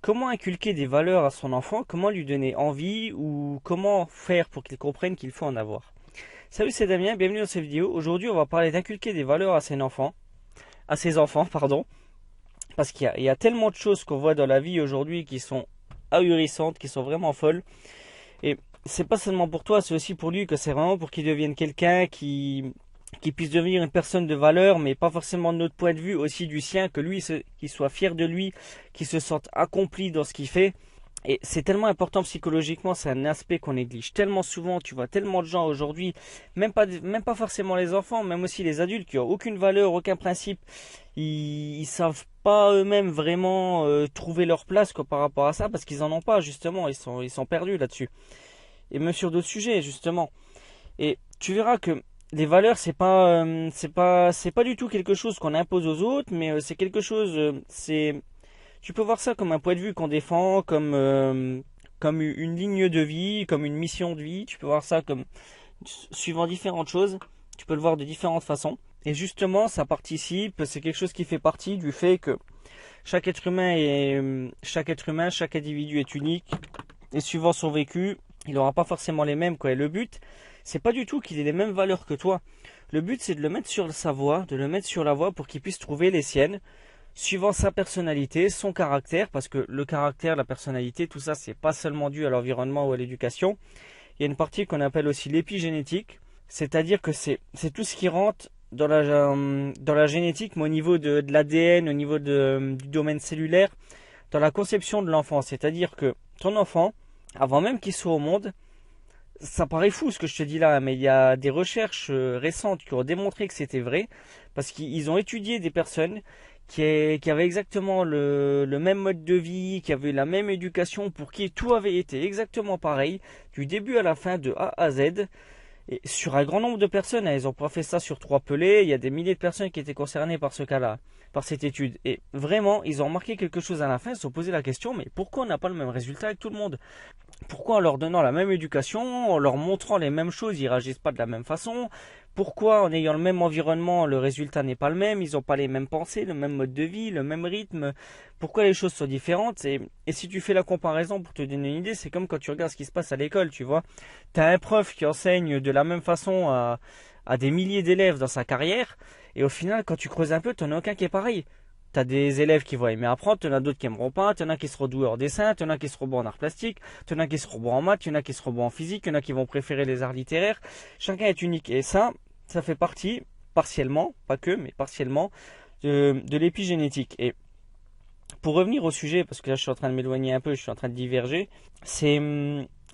comment inculquer des valeurs à son enfant, comment lui donner envie ou comment faire pour qu'il comprenne qu'il faut en avoir. Salut, c'est Damien, bienvenue dans cette vidéo. Aujourd'hui, on va parler d'inculquer des valeurs à ses enfants, pardon, parce qu'il y a tellement de choses qu'on voit dans la vie aujourd'hui qui sont ahurissantes, qui sont vraiment folles. Et c'est pas seulement pour toi, c'est aussi pour lui que c'est vraiment pour qu'il devienne quelqu'un qui puisse devenir une personne de valeur, mais pas forcément de notre point de vue, aussi du sien, que lui, qu'il soit fier de lui, qu'il se sente accompli dans ce qu'il fait. Et c'est tellement important psychologiquement, c'est un aspect qu'on néglige tellement souvent. Tu vois tellement de gens aujourd'hui, même pas forcément les enfants, même aussi les adultes qui ont aucune valeur, aucun principe. Ils savent pas eux-mêmes vraiment trouver leur place quoi, par rapport à ça, parce qu'ils en ont pas justement. Ils sont perdus là-dessus. Et même sur d'autres sujets justement. Et tu verras que les valeurs, c'est pas du tout quelque chose qu'on impose aux autres, mais c'est quelque chose, tu peux voir ça comme un point de vue qu'on défend, comme une ligne de vie, comme une mission de vie. Tu peux voir ça comme suivant différentes choses. Tu peux le voir de différentes façons. Et justement, ça participe, c'est quelque chose qui fait partie du fait que chaque individu est unique. Et suivant son vécu, il n'aura pas forcément les mêmes, quoi. Et le but, c'est pas du tout qu'il ait les mêmes valeurs que toi. Le but, c'est de le mettre sur sa voie, de le mettre sur la voie pour qu'il puisse trouver les siennes, suivant sa personnalité, son caractère, parce que le caractère, la personnalité, tout ça, c'est pas seulement dû à l'environnement ou à l'éducation. Il y a une partie qu'on appelle aussi l'épigénétique, c'est-à-dire que c'est tout ce qui rentre dans la génétique, mais au niveau de l'ADN, au niveau du domaine cellulaire, dans la conception de l'enfant. C'est-à-dire que ton enfant, avant même qu'il soit au monde, ça paraît fou ce que je te dis là, mais il y a des recherches récentes qui ont démontré que c'était vrai, parce qu'ils ont étudié des personnes qui avaient exactement le même mode de vie, qui avaient la même éducation, pour qui tout avait été exactement pareil, du début à la fin, de A à Z. Et sur un grand nombre de personnes, ils n'ont pas fait ça sur 3 pelés, il y a des milliers de personnes qui étaient concernées par ce cas-là, par cette étude. Et vraiment, ils ont remarqué quelque chose à la fin, ils se sont posé la question, mais pourquoi on n'a pas le même résultat avec tout le monde? Pourquoi en leur donnant la même éducation, en leur montrant les mêmes choses, ils réagissent pas de la même façon? Pourquoi en ayant le même environnement, le résultat n'est pas le même? Ils n'ont pas les mêmes pensées, le même mode de vie, le même rythme. Pourquoi les choses sont différentes? Et si tu fais la comparaison pour te donner une idée, c'est comme quand tu regardes ce qui se passe à l'école, tu vois. Tu as un prof qui enseigne de la même façon à des milliers d'élèves dans sa carrière, et au final, quand tu creuses un peu, tu n'en as aucun qui est pareil. T'as des élèves qui vont aimer apprendre, t'en as d'autres qui aimeront pas, t'en as qui seront doués en dessin, t'en as qui seront bons en art plastique, t'en as qui seront bons en maths, t'en as qui seront bons en physique, t'en as qui vont préférer les arts littéraires. Chacun est unique. Et ça fait partie, partiellement, pas que, mais partiellement, de l'épigénétique. Et pour revenir au sujet, parce que là je suis en train de m'éloigner un peu, je suis en train de diverger, c'est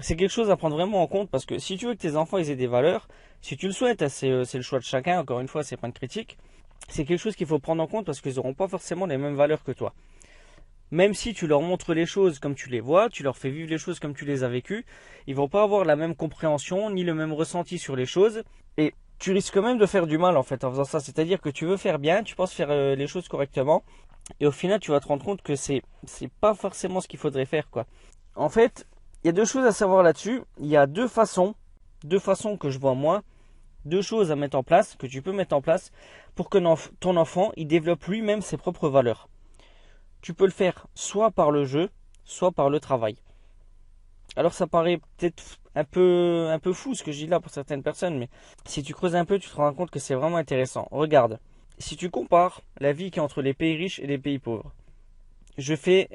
quelque chose à prendre vraiment en compte, parce que si tu veux que tes enfants aient des valeurs, si tu le souhaites, hein, c'est le choix de chacun, encore une fois, c'est pas une critique, c'est quelque chose qu'il faut prendre en compte parce qu'ils n'auront pas forcément les mêmes valeurs que toi. Même si tu leur montres les choses comme tu les vois, tu leur fais vivre les choses comme tu les as vécues, ils vont pas avoir la même compréhension ni le même ressenti sur les choses. Et tu risques même de faire du mal en fait en faisant ça. C'est-à-dire que tu veux faire bien, tu penses faire les choses correctement, et au final tu vas te rendre compte que c'est pas forcément ce qu'il faudrait faire quoi. En fait, il y a deux choses à savoir là-dessus. Il y a deux façons que je vois moi, deux choses à mettre en place, que tu peux mettre en place pour que ton enfant il développe lui-même ses propres valeurs. Tu peux le faire soit par le jeu, soit par le travail. Alors ça paraît peut-être un peu fou ce que je dis là pour certaines personnes, mais si tu creuses un peu, tu te rends compte que c'est vraiment intéressant. Regarde, si tu compares la vie qui est entre les pays riches et les pays pauvres, je fais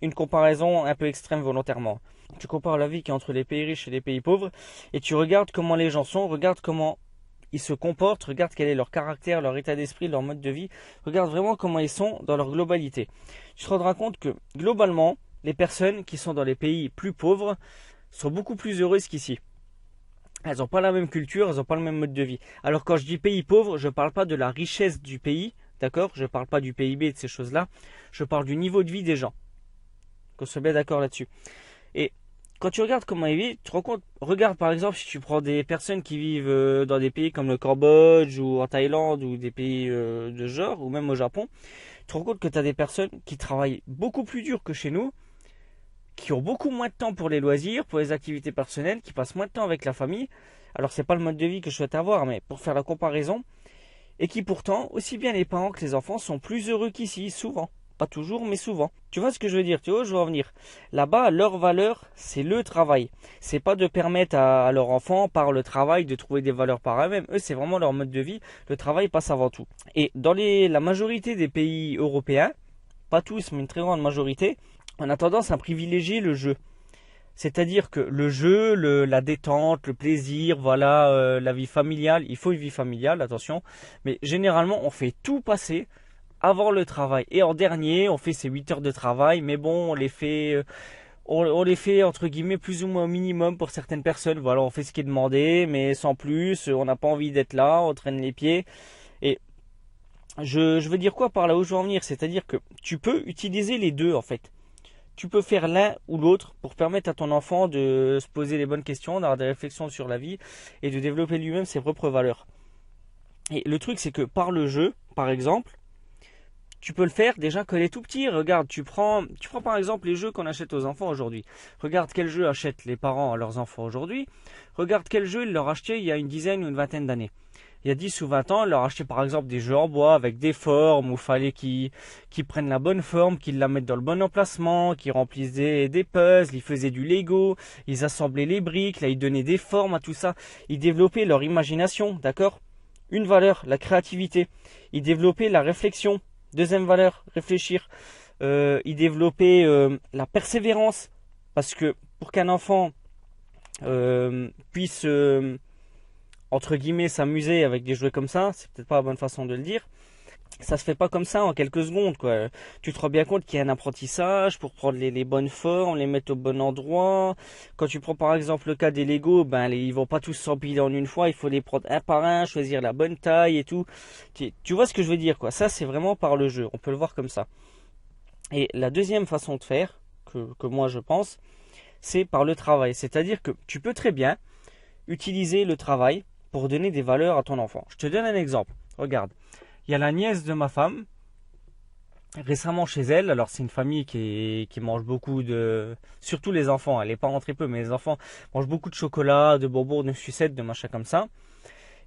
une comparaison un peu extrême volontairement. Tu compares la vie qui est entre les pays riches et les pays pauvres, et tu regardes comment les gens sont, regarde comment ils se comportent, regarde quel est leur caractère, leur état d'esprit, leur mode de vie, regarde vraiment comment ils sont dans leur globalité. Tu te rendras compte que globalement, les personnes qui sont dans les pays plus pauvres sont beaucoup plus heureuses qu'ici. Elles n'ont pas la même culture, elles n'ont pas le même mode de vie. Alors quand je dis pays pauvre, je ne parle pas de la richesse du pays, d'accord? Je ne parle pas du PIB et de ces choses-là, je parle du niveau de vie des gens. Qu'on soit bien d'accord là-dessus. Et quand tu regardes comment ils vivent, tu te rends compte, regarde par exemple si tu prends des personnes qui vivent dans des pays comme le Cambodge ou en Thaïlande ou des pays de ce genre, ou même au Japon, tu te rends compte que tu as des personnes qui travaillent beaucoup plus dur que chez nous, qui ont beaucoup moins de temps pour les loisirs, pour les activités personnelles, qui passent moins de temps avec la famille. Alors c'est pas le mode de vie que je souhaite avoir, mais pour faire la comparaison, et qui pourtant, aussi bien les parents que les enfants sont plus heureux qu'ici, souvent. pas toujours, mais souvent. Tu vois ce que je veux dire? Tu vois, je veux en venir. Là-bas, leur valeur, c'est le travail. C'est pas de permettre à leurs enfants, par le travail, de trouver des valeurs par eux-mêmes. Eux, c'est vraiment leur mode de vie. Le travail passe avant tout. Et dans la majorité des pays européens, pas tous, mais une très grande majorité, on a tendance à privilégier le jeu. C'est-à-dire que le jeu, la détente, le plaisir, voilà, la vie familiale, il faut une vie familiale, attention, mais généralement on fait tout passer avant le travail. Et en dernier, on fait ces 8 heures de travail, mais bon, on les fait entre guillemets plus ou moins au minimum pour certaines personnes. Voilà, on fait ce qui est demandé, mais sans plus, on n'a pas envie d'être là, on traîne les pieds. Et je veux dire quoi par là où je veux en venir? C'est-à-dire que tu peux utiliser les deux en fait. Tu peux faire l'un ou l'autre pour permettre à ton enfant de se poser les bonnes questions, d'avoir des réflexions sur la vie et de développer lui-même ses propres valeurs. Et le truc, c'est que par le jeu, par exemple, tu peux le faire déjà quand il est tout petit. Regarde, tu prends par exemple les jeux qu'on achète aux enfants aujourd'hui. Regarde quel jeu achètent les parents à leurs enfants aujourd'hui. Regarde quel jeu ils leur achetaient il y a une dizaine ou une vingtaine d'années. Il y a 10 ou 20 ans, ils leur achetaient par exemple des jeux en bois avec des formes où il fallait qu'ils prennent la bonne forme, qu'ils la mettent dans le bon emplacement, qu'ils remplissent des puzzles, ils faisaient du Lego, ils assemblaient les briques, là ils donnaient des formes à tout ça. Ils développaient leur imagination, d'accord? Une valeur, la créativité. Ils développaient la réflexion. Deuxième valeur, réfléchir. Ils développaient la persévérance. Parce que pour qu'un enfant puisse entre guillemets s'amuser avec des jouets comme ça, c'est peut-être pas la bonne façon de le dire. Ça se fait pas comme ça en quelques secondes, quoi. Tu te rends bien compte qu'il y a un apprentissage pour prendre les bonnes formes, les mettre au bon endroit. Quand tu prends par exemple le cas des Lego, ils vont pas tous s'empiler en une fois, il faut les prendre un par un, choisir la bonne taille et tout. Tu vois ce que je veux dire, quoi. Ça, c'est vraiment par le jeu. On peut le voir comme ça. Et la deuxième façon de faire, que moi je pense, c'est par le travail. C'est-à-dire que tu peux très bien utiliser le travail pour donner des valeurs à ton enfant. Je te donne un exemple. Regarde, il y a la nièce de ma femme, récemment chez elle, alors c'est une famille qui mange beaucoup de... Surtout les enfants, elle n'est pas rentrée peu, mais les enfants mangent beaucoup de chocolat, de bonbons, de sucettes, de machin comme ça.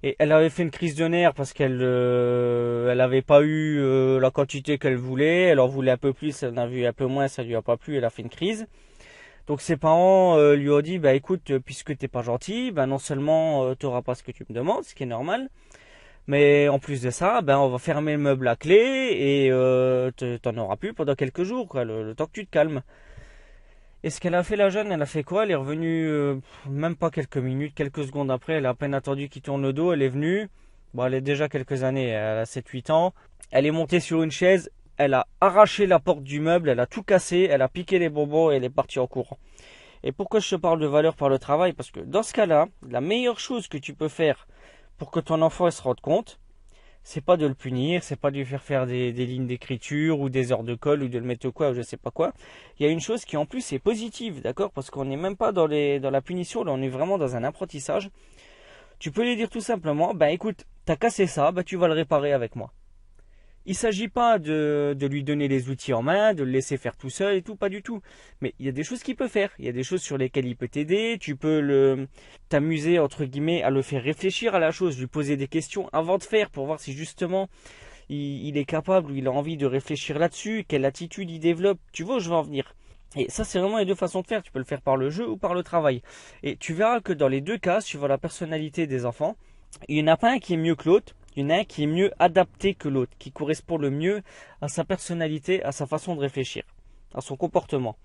Et elle avait fait une crise de nerfs parce qu'elle elle avait pas eu la quantité qu'elle voulait, elle en voulait un peu plus, elle en a vu un peu moins, ça lui a pas plu, elle a fait une crise. Donc ses parents lui ont dit, écoute, puisque t'es pas gentil, non seulement t'auras pas ce que tu me demandes, ce qui est normal, mais en plus de ça, on va fermer le meuble à clé et t'en auras plus pendant quelques jours, quoi, le temps que tu te calmes. Et ce qu'elle a fait la jeune, elle a fait quoi? Elle est revenue même pas quelques minutes, quelques secondes après, elle a à peine attendu qu'il tourne le dos, elle est venue, elle est déjà quelques années, elle a 7-8 ans, elle est montée sur une chaise, elle a arraché la porte du meuble, elle a tout cassé, elle a piqué les bonbons et elle est partie en courant. Et pourquoi je te parle de valeur par le travail? Parce que dans ce cas-là, la meilleure chose que tu peux faire pour que ton enfant se rende compte, c'est pas de le punir, c'est pas de lui faire faire des lignes d'écriture ou des heures de colle ou de le mettre au quoi ou je sais pas quoi. Il y a une chose qui en plus est positive, d'accord? Parce qu'on n'est même pas dans la punition, là on est vraiment dans un apprentissage. Tu peux lui dire tout simplement, écoute, t'as cassé ça, tu vas le réparer avec moi. Il ne s'agit pas de lui donner les outils en main, de le laisser faire tout seul et tout, pas du tout. Mais il y a des choses qu'il peut faire, il y a des choses sur lesquelles il peut t'aider, tu peux t'amuser entre guillemets à le faire réfléchir à la chose, lui poser des questions avant de faire pour voir si justement il est capable ou il a envie de réfléchir là-dessus, quelle attitude il développe, tu vois où je veux en venir. Et ça c'est vraiment les deux façons de faire, tu peux le faire par le jeu ou par le travail. Et tu verras que dans les deux cas, suivant la personnalité des enfants, il n'y en a pas un qui est mieux que l'autre. Il y en a un qui est mieux adapté que l'autre, qui correspond le mieux à sa personnalité, à sa façon de réfléchir, à son comportement.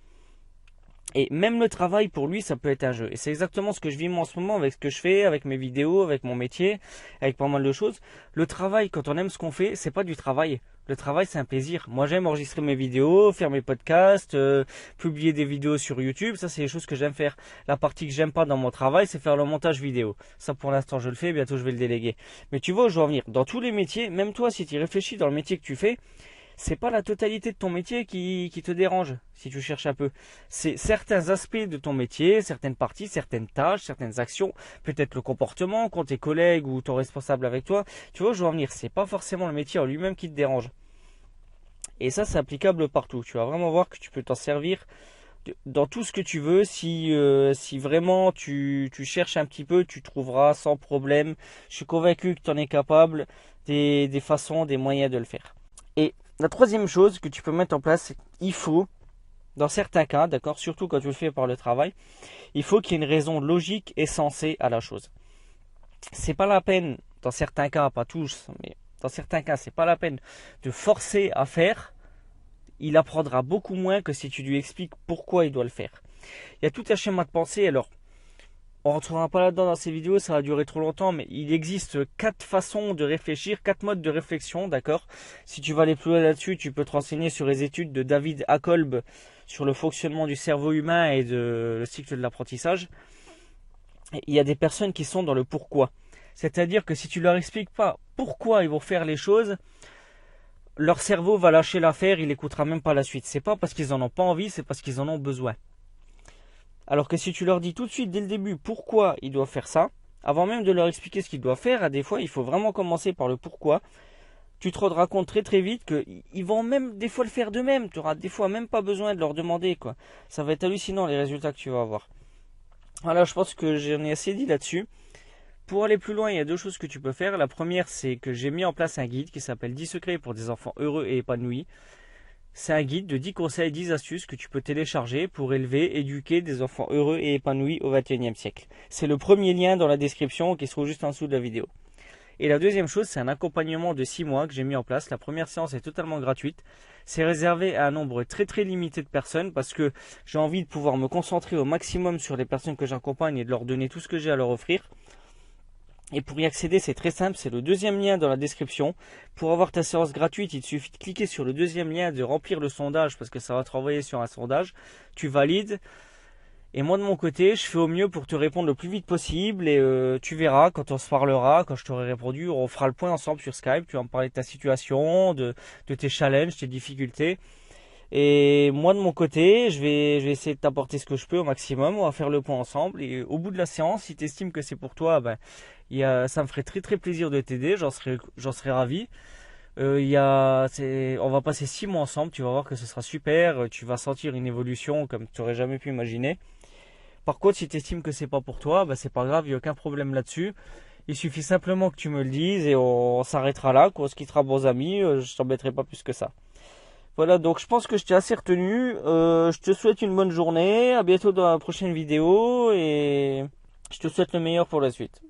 Et même le travail, pour lui, ça peut être un jeu. Et c'est exactement ce que je vis moi en ce moment avec ce que je fais, avec mes vidéos, avec mon métier, avec pas mal de choses. Le travail, quand on aime ce qu'on fait, c'est pas du travail. Le travail, c'est un plaisir. Moi, j'aime enregistrer mes vidéos, faire mes podcasts, publier des vidéos sur YouTube. Ça, c'est les choses que j'aime faire. La partie que j'aime pas dans mon travail, c'est faire le montage vidéo. Ça, pour l'instant, je le fais. Bientôt, je vais le déléguer. Mais tu vois où je veux en venir. Dans tous les métiers, même toi, si tu réfléchis dans le métier que tu fais, c'est pas la totalité de ton métier qui te dérange, si tu cherches un peu. C'est certains aspects de ton métier, certaines parties, certaines tâches, certaines actions, peut-être le comportement, quand tes collègues ou ton responsable avec toi. Tu vois où je veux en venir. C'est pas forcément le métier en lui-même qui te dérange. Et ça, c'est applicable partout. Tu vas vraiment voir que tu peux t'en servir dans tout ce que tu veux. Si vraiment tu cherches un petit peu, tu trouveras sans problème. Je suis convaincu que tu en es capable des façons, des moyens de le faire. Et La troisième chose que tu peux mettre en place, c'est qu'il faut, dans certains cas, d'accord, surtout quand tu le fais par le travail, il faut qu'il y ait une raison logique et sensée à la chose. C'est pas la peine, dans certains cas, pas tous, mais dans certains cas, c'est pas la peine de forcer à faire. Il apprendra beaucoup moins que si tu lui expliques pourquoi il doit le faire. Il y a tout un schéma de pensée, alors on ne rentrera pas là-dedans dans ces vidéos, ça va durer trop longtemps, mais il existe 4 façons de réfléchir, 4 modes de réflexion, d'accord. Si tu vas aller plus loin là-dessus, tu peux te renseigner sur les études de David Hakolb sur le fonctionnement du cerveau humain et le cycle de l'apprentissage. Il y a des personnes qui sont dans le pourquoi. C'est-à-dire que si tu leur expliques pas pourquoi ils vont faire les choses, leur cerveau va lâcher l'affaire, il n'écoutera même pas la suite. C'est pas parce qu'ils en ont pas envie, c'est parce qu'ils en ont besoin. Alors que si tu leur dis tout de suite dès le début pourquoi ils doivent faire ça, avant même de leur expliquer ce qu'ils doivent faire, à des fois il faut vraiment commencer par le pourquoi. Tu te rendras compte très très vite qu'ils vont même des fois le faire d'eux-mêmes. Tu auras des fois même pas besoin de leur demander, quoi. Ça va être hallucinant les résultats que tu vas avoir. Voilà, je pense que j'en ai assez dit là-dessus. Pour aller plus loin, il y a 2 choses que tu peux faire. La première, c'est que j'ai mis en place un guide qui s'appelle 10 secrets pour des enfants heureux et épanouis. C'est un guide de 10 conseils, 10 astuces que tu peux télécharger pour élever, éduquer des enfants heureux et épanouis au XXIe siècle. C'est le premier lien dans la description qui se trouve juste en dessous de la vidéo. Et la deuxième chose, c'est un accompagnement de 6 mois que j'ai mis en place. La première séance est totalement gratuite. C'est réservé à un nombre très très limité de personnes parce que j'ai envie de pouvoir me concentrer au maximum sur les personnes que j'accompagne et de leur donner tout ce que j'ai à leur offrir. Et pour y accéder, c'est très simple, c'est le deuxième lien dans la description. Pour avoir ta séance gratuite, il te suffit de cliquer sur le deuxième lien, de remplir le sondage parce que ça va te renvoyer sur un sondage. Tu valides. Et moi de mon côté, je fais au mieux pour te répondre le plus vite possible. Et tu verras, quand on se parlera, quand je t'aurai répondu, on fera le point ensemble sur Skype. Tu vas me parler de ta situation, de tes challenges, tes difficultés. Et moi de mon côté, je vais essayer de t'apporter ce que je peux au maximum. On va faire le point ensemble. Et au bout de la séance, si tu estimes que c'est pour toi, ça me ferait très très plaisir de t'aider. J'en serais ravi. On va passer 6 mois ensemble. Tu vas voir que ce sera super. Tu vas sentir une évolution comme tu n'aurais jamais pu imaginer. Par contre, si tu estimes que c'est pas pour toi, c'est pas grave. Il n'y a aucun problème là-dessus. Il suffit simplement que tu me le dises et on s'arrêtera là. On se quittera bons amis. Je t'embêterai pas plus que ça. Voilà, donc je pense que je t'ai assez retenu. Je te souhaite une bonne journée. À bientôt dans la prochaine vidéo et je te souhaite le meilleur pour la suite.